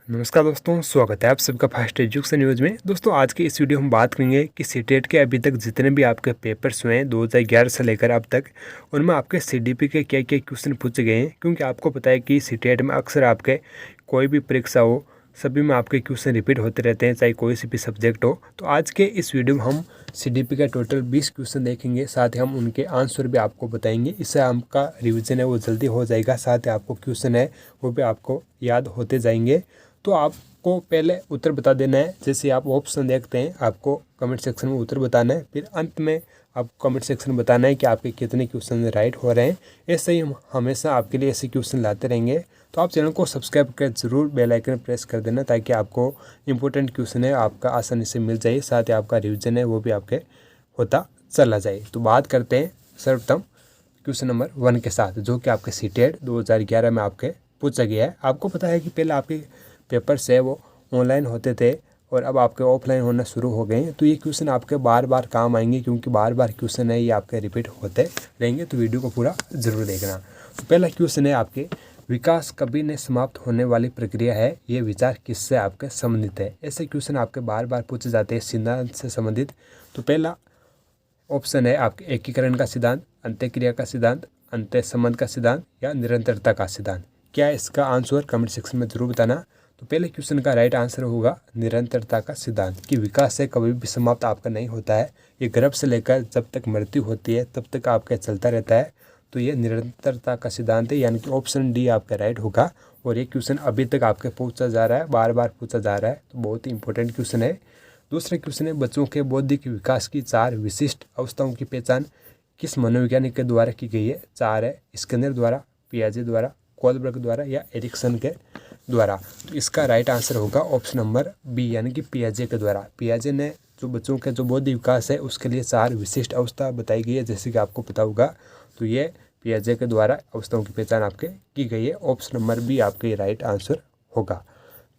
नमस्कार दोस्तों, स्वागत है आप सबका फास्ट एजुकेशन न्यूज़ में। दोस्तों आज की इस वीडियो में बात करेंगे कि सीटेट के अभी तक जितने भी आपके पेपर्स हुए हैं 2011 से लेकर अब तक, उनमें आपके सीडीपी के क्या क्या क्वेश्चन पूछे गए हैं। क्योंकि आपको पता है कि सीटेट में अक्सर आपके कोई भी परीक्षा हो, सभी में आपके क्वेश्चन रिपीट होते रहते हैं, चाहे कोई सी भी सब्जेक्ट हो। तो आज के इस वीडियो में हम सीडीपी का टोटल 20 क्वेश्चन देखेंगे, साथ ही हम उनके आंसर भी आपको बताएंगे। इससे आपका रिवीजन है वो जल्दी हो जाएगा, साथ ही आपको क्वेश्चन है वो भी आपको याद होते जाएंगे। तो आपको पहले उत्तर बता देना है। जैसे आप ऑप्शन देखते हैं, आपको कमेंट सेक्शन में उत्तर बताना है, फिर अंत में आपको कमेंट सेक्शन में बताना है कि आपके कितने क्वेश्चन राइट हो रहे हैं। ऐसे ही हम हमेशा आपके लिए ऐसे क्वेश्चन लाते रहेंगे। तो आप चैनल को सब्सक्राइब कर जरूर बेल आइकन प्रेस कर देना, ताकि आपको इंपॉर्टेंट क्वेश्चन है आपका आसानी से मिल जाए, साथ ही आपका रिविजन है वो भी आपके होता चला जाए। तो बात करते हैं सर्वप्रथम क्वेश्चन नंबर 1 के साथ, जो कि आपके सीटेट 2011 में आपके पूछा गया है। आपको पता है कि पहले आपके पेपर्स है वो ऑनलाइन होते थे और अब आपके ऑफलाइन होना शुरू हो गए हैं। तो ये क्वेश्चन आपके बार बार काम आएंगे, क्योंकि बार बार क्वेश्चन है ये आपके रिपीट होते रहेंगे। तो वीडियो को पूरा ज़रूर देखना। तो पहला क्वेश्चन है आपके, विकास कभी नहीं समाप्त होने वाली प्रक्रिया है, ये विचार किससे आपके संबंधित है। ऐसे क्वेश्चन आपके बार बार पूछे जाते हैं सिद्धांत से संबंधित। तो पहला ऑप्शन है आपके एकीकरण का सिद्धांत, अंत्यक्रिया का सिद्धांत, अंत्य संबंध का सिद्धांत या निरंतरता का सिद्धांत। क्या है इसका आंसर कमेंट सेक्शन में जरूर बताना। तो पहले क्वेश्चन का राइट आंसर होगा निरंतरता का सिद्धांत, कि विकास से कभी भी समाप्त आपका नहीं होता है। ये गर्भ से लेकर जब तक मृत्यु होती है तब तक आपका चलता रहता है। तो ये निरंतरता का सिद्धांत है, यानी कि ऑप्शन डी आपका राइट होगा। और ये क्वेश्चन अभी तक आपके पूछा जा रहा है, बार बार पूछा जा रहा है, तो बहुत ही इंपॉर्टेंट क्वेश्चन है। दूसरा क्वेश्चन है, बच्चों के बौद्धिक विकास की 4 विशिष्ट अवस्थाओं की पहचान किस मनोवैज्ञानिक के द्वारा की गई है। 4 है, स्किनर द्वारा, पियाजे द्वारा, कोलबर्ग द्वारा या एरिक्सन के द्वारा। तो इसका राइट आंसर होगा ऑप्शन नंबर बी, यानी कि पियाजे के द्वारा। पियाजे ने जो बच्चों के जो बौद्धिक विकास है उसके लिए 4 विशिष्ट अवस्था बताई गई है, जैसे कि आपको पता होगा। तो ये पियाजे के द्वारा अवस्थाओं की पहचान आपके की गई है। ऑप्शन नंबर बी आपके राइट आंसर होगा।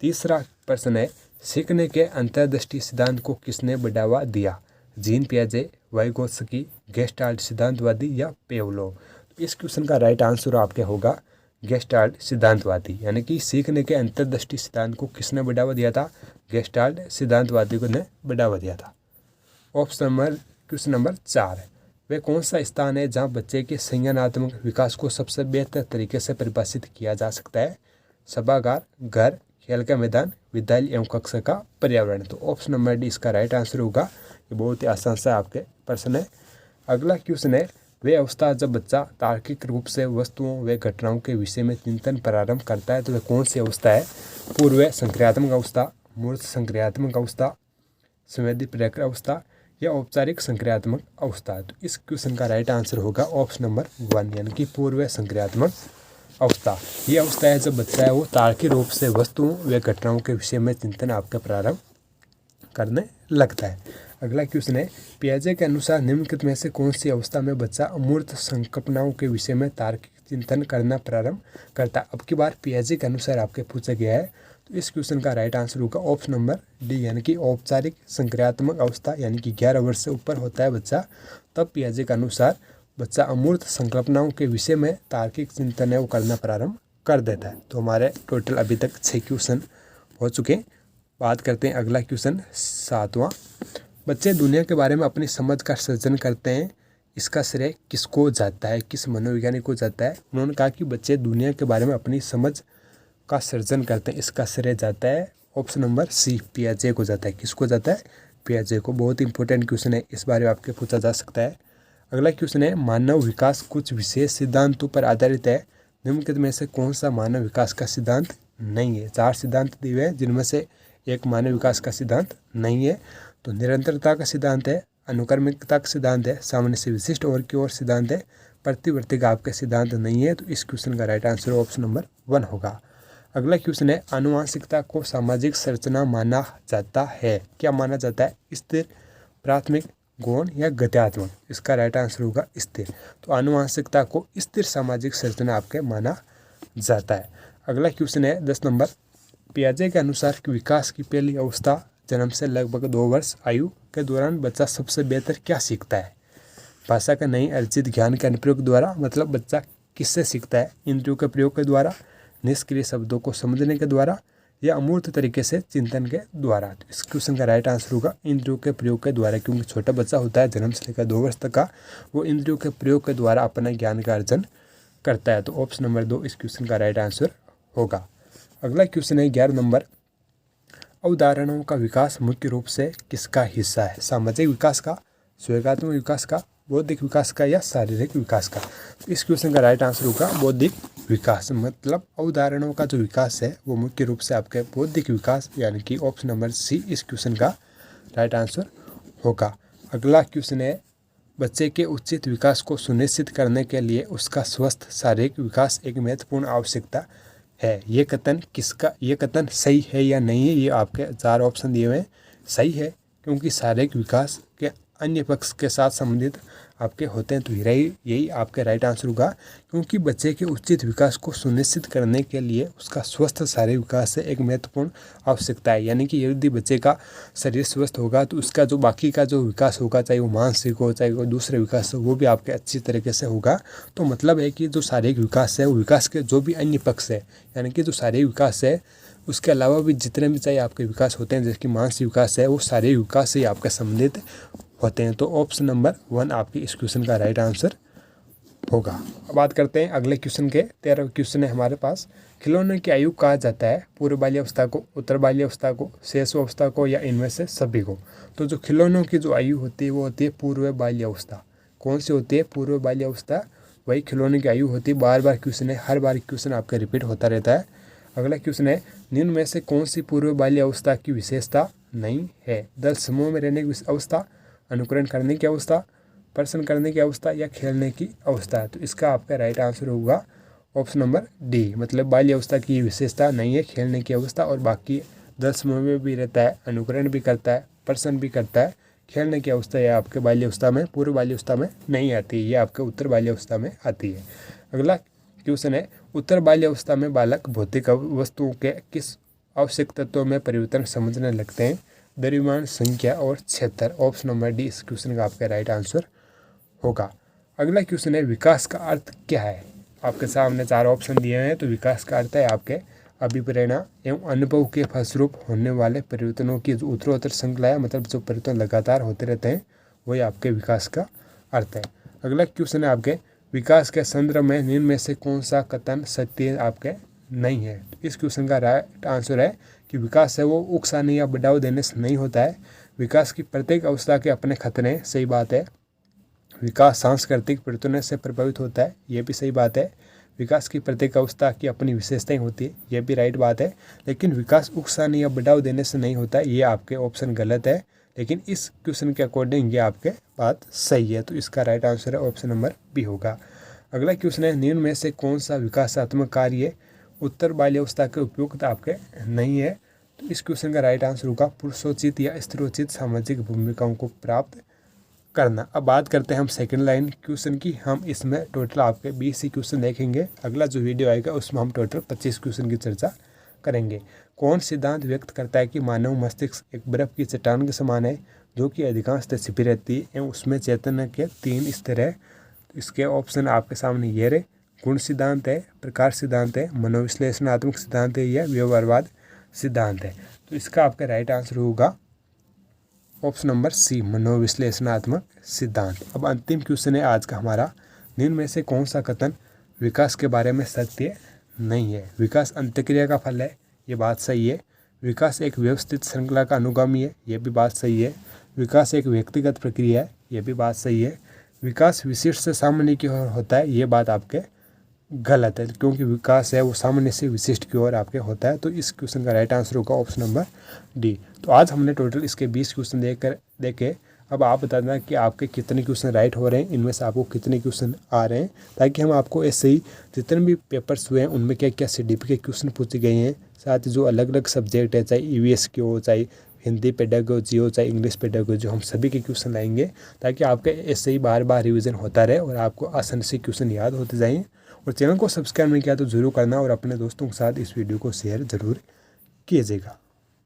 तीसरा प्रश्न है, सीखने के अंतर्दृष्टि सिद्धांत को किसने बढ़ावा दिया। जीन पियाजे, वाइगोत्स्की, गेस्टाल्ट सिद्धांतवादी या पेवलोव। तो इस क्वेश्चन का राइट आंसर आपके होगा गेस्टाल्ट सिद्धांतवादी, यानी कि सीखने के अंतर्दृष्टि सिद्धांत को किसने बढ़ावा दिया था। गेस्टाल्ट सिद्धांतवादी को ने बढ़ावा दिया था। क्वेश्चन नंबर 4, वह कौन सा स्थान है जहां बच्चे के संज्ञानात्मक विकास को सबसे बेहतर तरीके से परिभाषित किया जा सकता है। सभागार, घर, खेल का मैदान, विद्यालय एवं कक्षा का पर्यावरण। तो ऑप्शन नंबर डी इसका राइट आंसर होगा। ये बहुत ही आसान सा आपके प्रश्न है। अगला क्वेश्चन है, वे अवस्था जब बच्चा तार्किक रूप से वस्तुओं व घटनाओं के विषय में चिंतन प्रारंभ करता है। तो वह कौन सी अवस्था है। पूर्व संक्रियात्मक अवस्था, मूर्त संक्रियात्मक अवस्था, संवेदी प्रेरक अवस्था या औपचारिक संक्रियात्मक अवस्था। तो इस क्वेश्चन का राइट आंसर होगा ऑप्शन नंबर 1, यानी कि पूर्व संक्रियात्मक अवस्था। ये अवस्था है जब बच्चा है वो तार्किक रूप से वस्तुओं व घटनाओं के विषय में चिंतन आपका प्रारंभ करने लगता है। अगला क्वेश्चन है, पियाजे के अनुसार निम्नलिखित में से कौन सी अवस्था में बच्चा अमूर्त संकल्पनाओं के विषय में तार्किक चिंतन करना प्रारंभ करता है। अब की बार पियाजे के अनुसार आपके पूछा गया है। तो इस क्वेश्चन का राइट आंसर होगा ऑप्शन नंबर डी, यानी कि औपचारिक संक्रियात्मक अवस्था, यानी कि 11 वर्ष से ऊपर होता है बच्चा, तब पियाजे के अनुसार बच्चा अमूर्त संकल्पनाओं के विषय में तार्किक चिंतन है वो करना प्रारंभ कर देता है। तो हमारे टोटल अभी तक 6 क्वेश्चन हो चुके हैं। बात करते हैं अगला क्वेश्चन 7वां, बच्चे दुनिया के बारे में अपनी समझ का सृजन करते हैं, इसका श्रेय किसको जाता है, किस मनोवैज्ञानिक को जाता है। उन्होंने कहा कि बच्चे दुनिया के बारे में अपनी समझ का सृजन करते हैं, इसका श्रेय जाता है ऑप्शन नंबर सी, पियाजे को जाता है। किसको जाता है, पियाजे को। बहुत इंपॉर्टेंट क्वेश्चन है, इस बारे में आपके पूछा जा सकता है। अगला क्वेश्चन है, मानव विकास कुछ विशेष सिद्धांतों पर आधारित है, निम्नलिखित में से कौन सा मानव विकास का सिद्धांत नहीं है। 4 सिद्धांत दिए हुए हैं, जिनमें से एक मानव विकास का सिद्धांत नहीं है। तो निरंतरता का सिद्धांत है, अनुक्रमिकता का सिद्धांत है, सामान्य से विशिष्ट और की ओर सिद्धांत है, प्रतिवर्ती का आपका सिद्धांत नहीं है। तो इस क्वेश्चन का राइट आंसर ऑप्शन नंबर 1 होगा। अगला क्वेश्चन है, आनुवंशिकता को सामाजिक संरचना माना जाता है। क्या माना जाता है, स्थिर, प्राथमिक, गौण या गत्यात्मक। इसका राइट आंसर होगा स्थिर। तो आनुवंशिकता को स्थिर सामाजिक संरचना आपके माना जाता है। अगला क्वेश्चन है 10 नंबर, पियाजे के अनुसार विकास की पहली अवस्था जन्म से लगभग 2 वर्ष आयु के दौरान बच्चा सबसे बेहतर क्या सीखता है। भाषा का नई अर्जित ज्ञान के अनुप्रयोग द्वारा, मतलब बच्चा किससे सीखता है, इंद्रियों के प्रयोग के द्वारा, निष्क्रिय शब्दों को समझने के द्वारा या अमूर्त तरीके से चिंतन के द्वारा। तो इस क्वेश्चन का राइट आंसर होगा इंद्रियों के प्रयोग के द्वारा, क्योंकि छोटा बच्चा होता है जन्म से लेकर 2 वर्ष तक का, वो इंद्रियों के प्रयोग के द्वारा अपना ज्ञान का अर्जन करता है। तो ऑप्शन नंबर 2 इस क्वेश्चन का राइट आंसर होगा। अगला क्वेश्चन है 11 नंबर, अवधारणाओं का विकास मुख्य रूप से किसका हिस्सा है? सामाजिक विकास का, स्वैगात्मक विकास का, बौद्धिक विकास का या शारीरिक विकास का? तो इस क्वेश्चन का राइट आंसर होगा बौद्धिक विकास। मतलब अवधारणाओं का जो विकास है वो मुख्य रूप से आपके बौद्धिक विकास, यानी कि ऑप्शन नंबर सी इस क्वेश्चन का राइट आंसर होगा। अगला क्वेश्चन है, बच्चे के उचित विकास को सुनिश्चित करने के लिए उसका स्वस्थ शारीरिक विकास एक महत्वपूर्ण आवश्यकता है। ये कथन सही है या नहीं है? ये आपके 4 ऑप्शन दिए हुए हैं। सही है, क्योंकि शारीरिक विकास के अन्य पक्ष के साथ संबंधित आपके होते हैं। तो यही आपके राइट आंसर होगा, क्योंकि बच्चे के उचित विकास को सुनिश्चित करने के लिए उसका स्वस्थ शारीरिक विकास से एक महत्वपूर्ण आवश्यकता है। यानी कि यदि बच्चे का शरीर स्वस्थ होगा तो उसका जो बाकी का जो विकास होगा, चाहे वो मानसिक हो चाहे वो दूसरे विकास हो, वो भी आपके अच्छी तरीके से होगा। तो मतलब है कि जो शारीरिक विकास है वो विकास के जो भी अन्य पक्ष है, यानी कि जो शारीरिक विकास है उसके अलावा भी जितने भी चाहे आपके विकास होते हैं, जैसे कि मानसिक विकास है, वो शारीरिक विकास से आपके संबंधित होते हैं। तो ऑप्शन नंबर 1 आपकी इस क्वेश्चन का राइट आंसर होगा। अब बात करते हैं अगले क्वेश्चन के। 13वां क्वेश्चन है हमारे पास, खिलौने की आयु कहा जाता है पूर्व बाल्यावस्था को, उत्तर बाल्यावस्था को, शैशवावस्था को या इनमें से सभी को? तो जो खिलौनों की जो आयु होती है वो होती है पूर्व बाल्यावस्था। कौन सी होती है? पूर्व बाल्यावस्था। वही खिलौने की आयु होती है। बार बार क्वेश्चन है, हर बार क्वेश्चन आपका रिपीट होता रहता है। अगला क्वेश्चन है, निम्न में से कौन सी पूर्व बाल्यावस्था की विशेषता नहीं है? दल समूह में रहने की अवस्था, अनुकरण करने की अवस्था, प्रश्न करने की अवस्था या खेलने की अवस्था? तो इसका आपका राइट आंसर होगा ऑप्शन नंबर डी। मतलब बाल्य अवस्था की विशेषता नहीं है, खेलने की अवस्था, और बाकी 10 में भी रहता है, अनुकरण भी करता है, प्रश्न भी करता है। खेलने की अवस्था या आपके बाल्य अवस्था में, पूर्व बाल्य अवस्था में नहीं आती, ये आपके उत्तर बाल्य अवस्था में आती है। अगला क्वेश्चन है, उत्तर बाल्य अवस्था में बालक भौतिक वस्तुओं के किस आवश्यक तत्वों में परिवर्तन समझने लगते हैं? द्रव्यमान, संख्या और क्षेत्र। ऑप्शन नंबर डी इस क्वेश्चन का आपका राइट आंसर होगा। अगला क्वेश्चन है, विकास का अर्थ क्या है? आपके सामने 4 ऑप्शन दिए हैं। तो विकास का अर्थ है आपके अभिप्रेरणा एवं अनुभव के फलस्वरूप होने वाले परिवर्तनों की जो उत्तरोत्तर श्रृंखला है, मतलब जो परिवर्तन लगातार होते रहते हैं, वही आपके विकास का अर्थ है। अगला क्वेश्चन है आपके, विकास के संदर्भ में निम्न में से कौन सा कथन सत्य आपके नहीं है? तो इस क्वेश्चन का राइट आंसर है कि विकास है वो उकसाने या बढ़ावा देने से नहीं होता है। विकास की प्रत्येक अवस्था के अपने खतरे, सही बात है। विकास सांस्कृतिक परिवर्तनों से प्रभावित होता है, ये भी सही बात है। विकास की प्रत्येक अवस्था की अपनी विशेषताएं होती है, ये भी राइट बात है। लेकिन विकास उकसाने या बढ़ावा देने से नहीं होता है, ये आपके ऑप्शन गलत है। लेकिन इस क्वेश्चन के अकॉर्डिंग ये आपके बात सही है। तो इसका राइट आंसर है ऑप्शन नंबर बी होगा। अगला क्वेश्चन है, निम्न में से कौन सा विकासात्मक कार्य उत्तर बाल्यावस्था के उपयुक्त आपके नहीं है? तो इस क्वेश्चन का राइट आंसर होगा पुरुषोचित या स्त्रोचित सामाजिक भूमिकाओं को प्राप्त करना। अब बात करते हैं हम सेकंड लाइन क्वेश्चन की। हम इसमें टोटल आपके 20 ही क्वेश्चन देखेंगे। अगला जो वीडियो आएगा उसमें हम टोटल 25 क्वेश्चन की चर्चा करेंगे। कौन सिद्धांत व्यक्त करता है कि मानव मस्तिष्क एक बर्फ की चट्टान के समान है, जो कि अधिकांशतः छिपी रहती है एवं उसमें चैतन्य के 3 स्तर है? तो इसके ऑप्शन आपके सामने ये रहे। गुण सिद्धांत है, प्रकार सिद्धांत है, मनोविश्लेषणात्मक सिद्धांत है या व्यवहारवाद सिद्धांत है? तो इसका आपका राइट आंसर होगा ऑप्शन नंबर सी, मनोविश्लेषणात्मक सिद्धांत। अब अंतिम क्वेश्चन है आज का हमारा, निम्न में से कौन सा कथन विकास के बारे में सत्य नहीं है? विकास अंतक्रिया का फल है, ये बात सही है। विकास एक व्यवस्थित श्रृंखला का अनुगामी है, ये भी बात सही है। विकास एक व्यक्तिगत प्रक्रिया है, ये भी बात सही है। विकास विशिष्ट से सामान्य की ओर होता है, ये बात आपके गलत है, क्योंकि विकास है वो सामान्य से विशिष्ट की ओर आपके होता है। तो इस क्वेश्चन का राइट आंसर होगा ऑप्शन नंबर डी। तो आज हमने टोटल इसके 20 क्वेश्चन देखे। अब आप बता देना कि आपके कितने क्वेश्चन राइट हो रहे हैं, इनमें से आपको कितने क्वेश्चन आ रहे हैं, ताकि हम आपको ऐसे ही जितने भी पेपर्स हुए हैं उनमें क्या क्या CDP के क्वेश्चन पूछे गए हैं, साथ ही जो अलग अलग सब्जेक्ट है, चाहे EVS के हो, चाहे हिंदी पेडागोजी हो, चाहे इंग्लिश पेडागोजी, हम सभी के क्वेश्चन लाएंगे, ताकि आपका ऐसे ही बार बार रिवीजन होता रहे और आपको आसानी से क्वेश्चन याद होते जाएँ। और चैनल को सब्सक्राइब नहीं किया तो ज़रूर करना और अपने दोस्तों के साथ इस वीडियो को शेयर ज़रूर कीजिएगा।